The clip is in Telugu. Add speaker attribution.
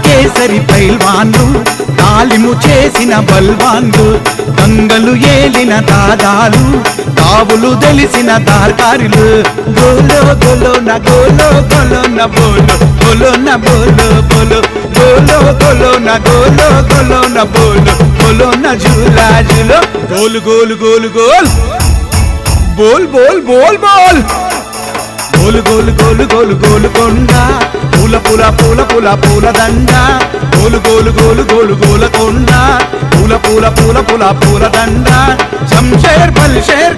Speaker 1: కేసరి పైల్వాన్లు తాలిము చేసిన బల్వాన్లు గంగలు ఏలిన దాదాలు కావులు తెలిసిన దార్కారులు గోలో గోలో నా గోలో గోలో నా బోలో గోలో నా బోలో బోలో గోలో గోలో నా గోలో గోలో నా బోలో గోలో నా జూలా జూలో గోలు గోలు గోలు గోల్ బోల్ బోల్ బోల్ బోల్ గోలు గోలు గోలు గోలు గోలు కొండ పూల పూల పూల పూల పూల దండ గోలు గోలు గోలు గోలు గోల కొండ పూల పూల పూల పూల పూల దండ శంషేర్ బల్ షేర్